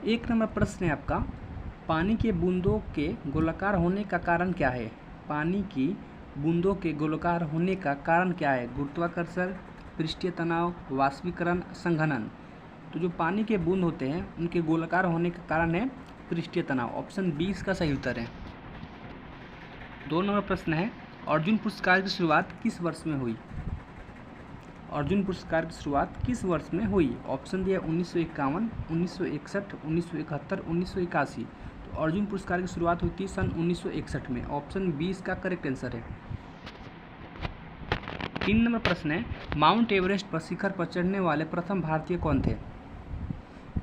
एक नंबर प्रश्न है आपका, पानी के बूंदों के गोलाकार होने का कारण क्या है? पानी की बूंदों के गोलाकार होने का कारण क्या है? गुरुत्वाकर्षण, पृष्ठीय तनाव, वाष्पीकरण, संघनन। तो जो पानी के बूंद होते हैं उनके गोलाकार होने का कारण है पृष्ठीय तनाव। ऑप्शन 20 का सही उत्तर है। 2 नंबर प्रश्न है, अर्जुन पुरस्कार की शुरुआत किस वर्ष में हुई? अर्जुन पुरस्कार की शुरुआत किस वर्ष में हुई? ऑप्शन दिया 1951, 1961, 1971, 1981। तो अर्जुन पुरस्कार की शुरुआत हुई थी सन 1961 में। ऑप्शन 20 का करेक्ट आंसर है। 3 नंबर प्रश्न है, माउंट एवरेस्ट पर शिखर पर चढ़ने वाले प्रथम भारतीय कौन थे?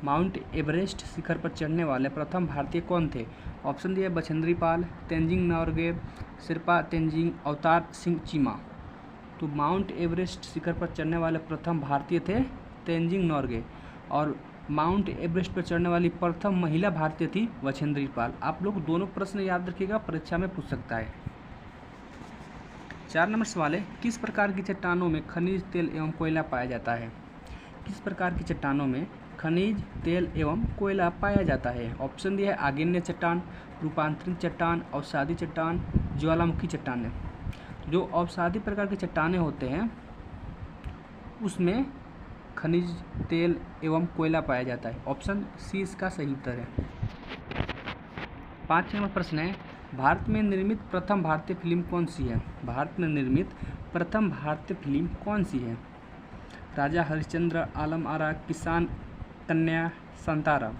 माउंट एवरेस्ट शिखर पर चढ़ने वाले प्रथम भारतीय कौन थे? ऑप्शन दिया बछेंद्री पाल, तेंजिंग नोरगे, शेरपा तेंजिंग, अवतार सिंह चीमा। तो माउंट एवरेस्ट शिखर पर चढ़ने वाले प्रथम भारतीय थे तेंजिंग नोरगे, और माउंट एवरेस्ट पर चढ़ने वाली प्रथम महिला भारतीय थी बछेंद्री पाल। आप लोग दोनों प्रश्न याद रखिएगा, परीक्षा में पूछ सकता है। 4 नंबर सवाल है, किस प्रकार की चट्टानों में खनिज तेल एवं कोयला पाया जाता है? किस प्रकार की चट्टानों में खनिज तेल एवं कोयला पाया जाता है? ऑप्शन दिया है आग्नेय चट्टान, रूपांतरित चट्टान, अवसादी चट्टान, ज्वालामुखी चट्टान। जो अवसादी प्रकार की चट्टानें होते हैं उसमें खनिज तेल एवं कोयला पाया जाता है। ऑप्शन सी इसका सही उत्तर है। 5 नंबर प्रश्न है, भारत में निर्मित प्रथम भारतीय फिल्म कौन सी है? भारत में निर्मित प्रथम भारतीय फिल्म कौन सी है? राजा हरिश्चंद्र, आलम आरा, किसान कन्या, संतारा।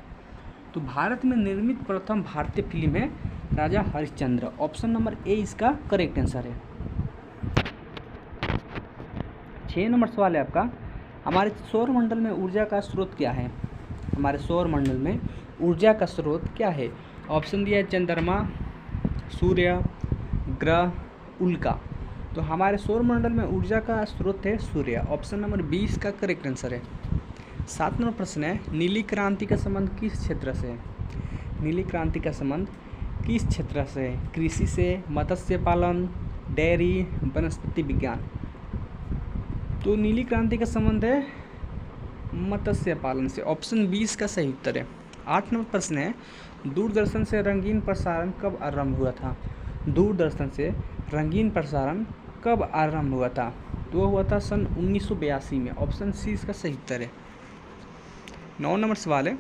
तो भारत में निर्मित प्रथम भारतीय फिल्म है राजा हरिश्चंद्र। ऑप्शन नंबर ए इसका करेक्ट आंसर है। 6 नंबर सवाल है आपका, हमारे सौरमंडल में ऊर्जा का स्रोत क्या है? हमारे सौरमंडल में ऊर्जा का स्रोत क्या है? ऑप्शन दिया है चंद्रमा, सूर्य, ग्रह, उल्का। तो हमारे सौरमंडल में ऊर्जा का स्रोत है सूर्य। ऑप्शन नंबर 20 का करेक्ट आंसर है। 7 नंबर प्रश्न है, नीली क्रांति का संबंध किस क्षेत्र से है? नीली क्रांति का संबंध किस क्षेत्र से है? कृषि से, मत्स्य पालन, डेयरी, वनस्पति विज्ञान। तो नीली क्रांति का संबंध है मत्स्य पालन से। ऑप्शन 20 का सही उत्तर है। 8 नंबर प्रश्न है, दूरदर्शन से रंगीन प्रसारण कब आरंभ हुआ था? दूरदर्शन से रंगीन प्रसारण कब आरंभ हुआ था? तो वह हुआ था सन 1982 में। ऑप्शन सी इसका सही उत्तर है। 9 नंबर सवाल है,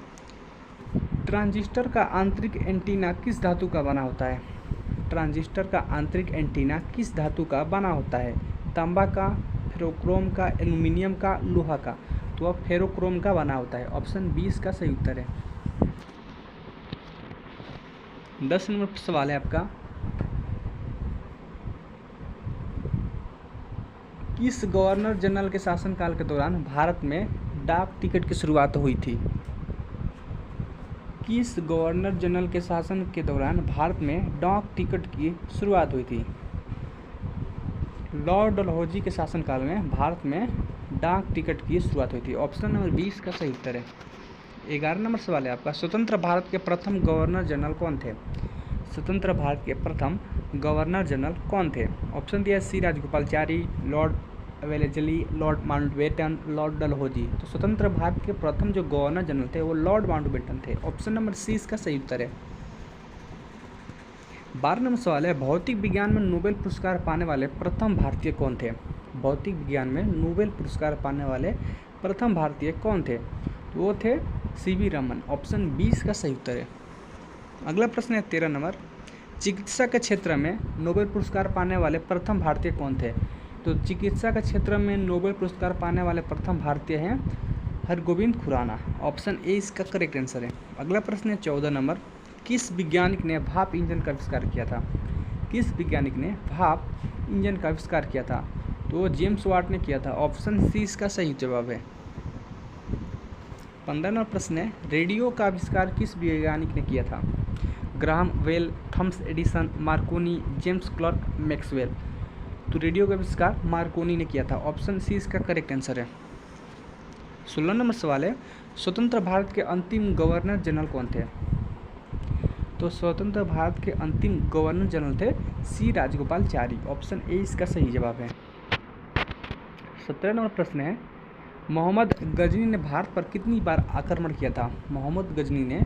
ट्रांजिस्टर का आंतरिक एंटीना किस धातु का बना होता है? ट्रांजिस्टर का आंतरिक एंटीना किस धातु का बना होता है? तांबा का, फेरोक्रोम का, एल्यूमिनियम का, लोहा का। तो वह फेरोक्रोम का बना होता है। ऑप्शन 20 का सही उत्तर है। 10 नंबर सवाल है आपका, किस गवर्नर जनरल के शासनकाल के दौरान भारत में डाक टिकट की शुरुआत हुई थी? किस गवर्नर जनरल के शासन के दौरान भारत में डाक टिकट की शुरुआत हुई थी? लॉर्ड डलहौजी के शासनकाल में भारत में डाक टिकट की शुरुआत हुई थी। ऑप्शन नंबर 20 का सही उत्तर है। 11 नंबर सवाल है आपका, स्वतंत्र भारत के प्रथम गवर्नर जनरल कौन थे? स्वतंत्र भारत के प्रथम गवर्नर जनरल कौन थे? ऑप्शन दिया C Rajagopalachari, Lord Wellesley, Lord Mountbatten, Lord Dalhousie. तो स्वतंत्र भारत के प्रथम जो गवर्नर जनरल थे वो लॉर्ड माउंटबेटन थे। ऑप्शन नंबर सी इसका सही उत्तर है। 12 नंबर सवाल है, भौतिक विज्ञान में नोबेल पुरस्कार पाने वाले प्रथम भारतीय कौन थे? भौतिक विज्ञान में नोबेल पुरस्कार पाने वाले प्रथम भारतीय कौन थे? तो वो थे सीवी रमन। ऑप्शन 20 का सही उत्तर है। अगला प्रश्न है 13 नंबर, चिकित्सा के क्षेत्र में नोबेल पुरस्कार पाने वाले प्रथम भारतीय कौन थे? तो चिकित्सा के क्षेत्र में नोबेल पुरस्कार पाने वाले प्रथम भारतीय हैं हरगोविंद खुराना। ऑप्शन ए इसका करेक्ट आंसर है। अगला प्रश्न है 14 नंबर, किस वैज्ञानिक ने भाप इंजन का आविष्कार किया था? किस वैज्ञानिक ने भाप इंजन का आविष्कार किया था? तो जेम्स वाट ने किया था। ऑप्शन सी इसका सही जवाब है। 15 नंबर प्रश्न है, रेडियो का आविष्कार किस वैज्ञानिक ने किया था? Graham Bell, Thomas Edison, Marconi, James Clerk, Maxwell. तो रेडियो का आविष्कार मार्कोनी ने किया था। ऑप्शन सी इसका करेक्ट आंसर है। 16 नंबर सवाल है, स्वतंत्र भारत के अंतिम गवर्नर जनरल कौन थे? तो स्वतंत्र भारत के अंतिम गवर्नर जनरल थे सी राजगोपालचारी। ऑप्शन ए इसका सही जवाब है। 17 नंबर प्रश्न है, मोहम्मद गजनी ने भारत पर कितनी बार आक्रमण किया था? मोहम्मद गजनी ने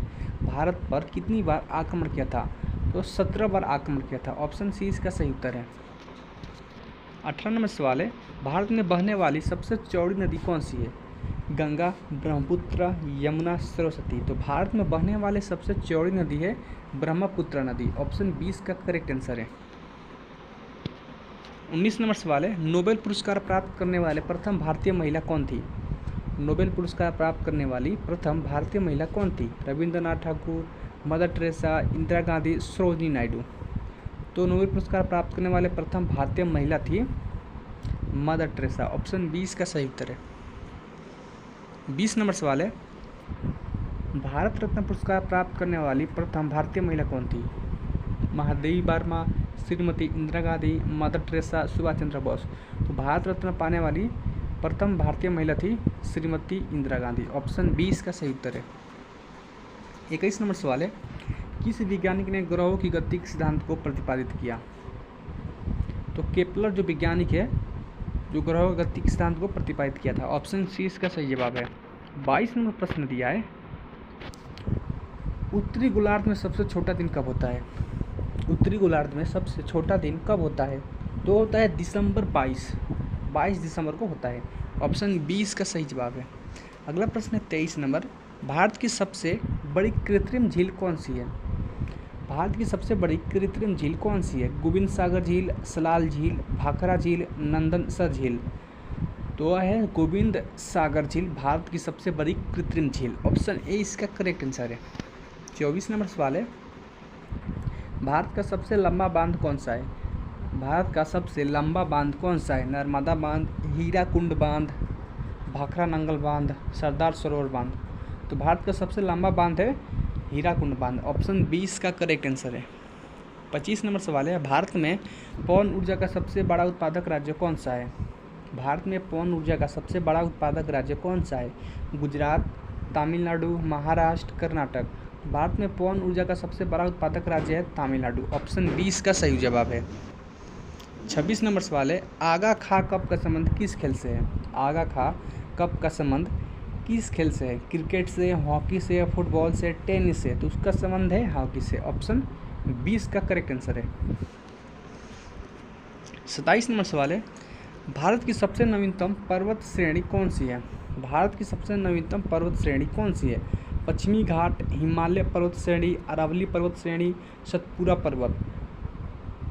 भारत पर कितनी बार आक्रमण किया था? तो 17 बार आक्रमण किया था। ऑप्शन सी इसका सही उत्तर है। 18 नंबर सवाल है, भारत में बहने वाली सबसे चौड़ी नदी कौन सी है? गंगा, ब्रह्मपुत्र, यमुना, सरस्वती। तो भारत में बहने वाले सबसे चौड़ी नदी है ब्रह्मपुत्र नदी। ऑप्शन 20 का करेक्ट आंसर है। 19 नंबर सवाल है, नोबेल पुरस्कार प्राप्त करने वाले प्रथम भारतीय महिला कौन थी? नोबेल पुरस्कार प्राप्त करने वाली प्रथम भारतीय महिला कौन थी? Rabindranath Thakur, mother Teresa, Indira Gandhi, Sarojini Naidu. तो नोबेल पुरस्कार प्राप्त करने वाले प्रथम भारतीय महिला थी मदर टेरेसा। ऑप्शन 20 का सही उत्तर है। 20 नंबर सवाल है, भारत रत्न पुरस्कार प्राप्त करने वाली प्रथम भारतीय महिला कौन थी? Mahadevi Verma, Shrimati Indira Gandhi, mother Teresa, Subhash Chandra Bose. तो भारत रत्न पाने वाली प्रथम भारतीय महिला थी श्रीमती इंदिरा गांधी। ऑप्शन 20 का सही उत्तर है। 21 नंबर सवाल है, किस वैज्ञानिक ने ग्रहों की गति के सिद्धांत को प्रतिपादित किया? तो केपलर जो वैज्ञानिक है जो ग्रहों की गति के सिद्धांत को प्रतिपादित किया था। ऑप्शन सी इसका सही जवाब है। 22 नंबर प्रश्न दिया है, उत्तरी गोलार्ध में सबसे छोटा दिन कब होता है? उत्तरी गोलार्ध में सबसे छोटा दिन कब होता है? तो होता है दिसंबर 22 दिसंबर को होता है। ऑप्शन 20 का सही जवाब है। अगला प्रश्न है 23 नंबर, भारत की सबसे बड़ी कृत्रिम झील कौन सी है? भारत की सबसे बड़ी कृत्रिम झील कौन सी है? गोविंद सागर झील, सलाल झील, भाखरा झील, नंदनसर झील। तो है गोविंद सागर झील भारत की सबसे बड़ी कृत्रिम झील। ऑप्शन ए इसका करेक्ट आंसर है। 24 नंबर सवाल है, भारत का सबसे लंबा बांध कौन सा है? भारत का सबसे लंबा बांध कौन सा है? नर्मदा बांध, हीराकुंड बांध, भाखरा नंगल बांध, सरदार सरोवर बांध। तो भारत का सबसे लंबा बांध है हीराकुंड बांध। ऑप्शन 20 का करेक्ट आंसर है। 25 नंबर सवाल है, भारत में पवन ऊर्जा का सबसे बड़ा उत्पादक राज्य कौन सा है? भारत में पवन ऊर्जा का सबसे बड़ा उत्पादक राज्य कौन सा है? गुजरात, तमिलनाडु, महाराष्ट्र, कर्नाटक। भारत में पवन ऊर्जा का सबसे बड़ा उत्पादक राज्य है तमिलनाडु। ऑप्शन 20 का सही जवाब है। 26 नंबर सवाल है, आगा खा कप का संबंध किस खेल से है? आगा खा कप का संबंध किस खेल से है? क्रिकेट से, हॉकी से, फुटबॉल से, टेनिस से। तो उसका संबंध है हॉकी से। ऑप्शन 20 का करेक्ट आंसर है। 27 नंबर सवाल है, भारत की सबसे नवीनतम पर्वत श्रेणी कौन सी है? भारत की सबसे नवीनतम पर्वत श्रेणी कौन सी है? पश्चिमी घाट, हिमालय पर्वत श्रेणी, अरावली पर्वत श्रेणी, सतपुरा पर्वत।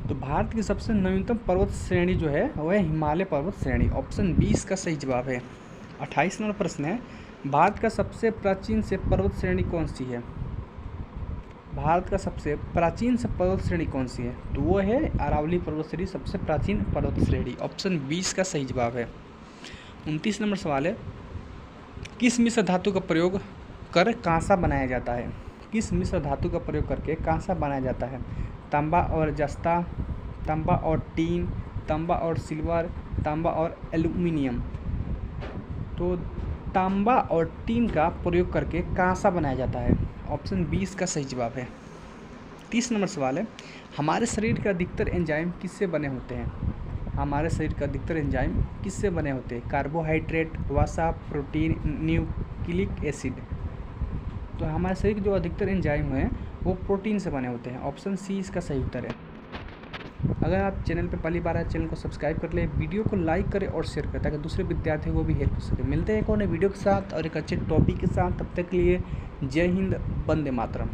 तो भारत की सबसे नवीनतम पर्वत श्रेणी जो है वह है हिमालय पर्वत श्रेणी। ऑप्शन 20 का सही जवाब है। 28 नंबर प्रश्न है, भारत का सबसे प्राचीन से पर्वत श्रेणी कौन सी है? भारत का सबसे प्राचीन से पर्वत श्रेणी कौन सी है? तो वो है अरावली पर्वत श्रेणी, सबसे प्राचीन पर्वत श्रेणी। ऑप्शन 20 का सही जवाब है। 29 नंबर सवाल है, किस मिश्र धातु का प्रयोग कर कांसा बनाया जाता है? किस मिश्र धातु का प्रयोग करके कांसा बनाया जाता है? तांबा और जस्ता, तांबा और टीन, तांबा और सिल्वर, तांबा और एल्यूमिनियम। तो तांबा और टीन का प्रयोग करके कांसा बनाया जाता है। ऑप्शन 20 का सही जवाब है। 30 नंबर सवाल है, हमारे शरीर के अधिकतर एंजाइम किससे बने होते हैं? हमारे शरीर का अधिकतर एंजाइम किससे बने होते हैं? कार्बोहाइड्रेट, वसा, प्रोटीन, न्यूक्लिक एसिड। तो हमारे शरीर के जो अधिकतर एंजाइम हैं वो प्रोटीन से बने होते हैं। ऑप्शन सी इसका सही उत्तर है। अगर आप चैनल पर पहली बार आए, चैनल को सब्सक्राइब कर लें, वीडियो को लाइक करें और शेयर करें ताकि दूसरे विद्यार्थियों को भी हेल्प हो सके। मिलते हैं एक और नए वीडियो के साथ और एक अच्छे टॉपिक के साथ। तब तक के लिए जय हिंद, वंदे मातरम।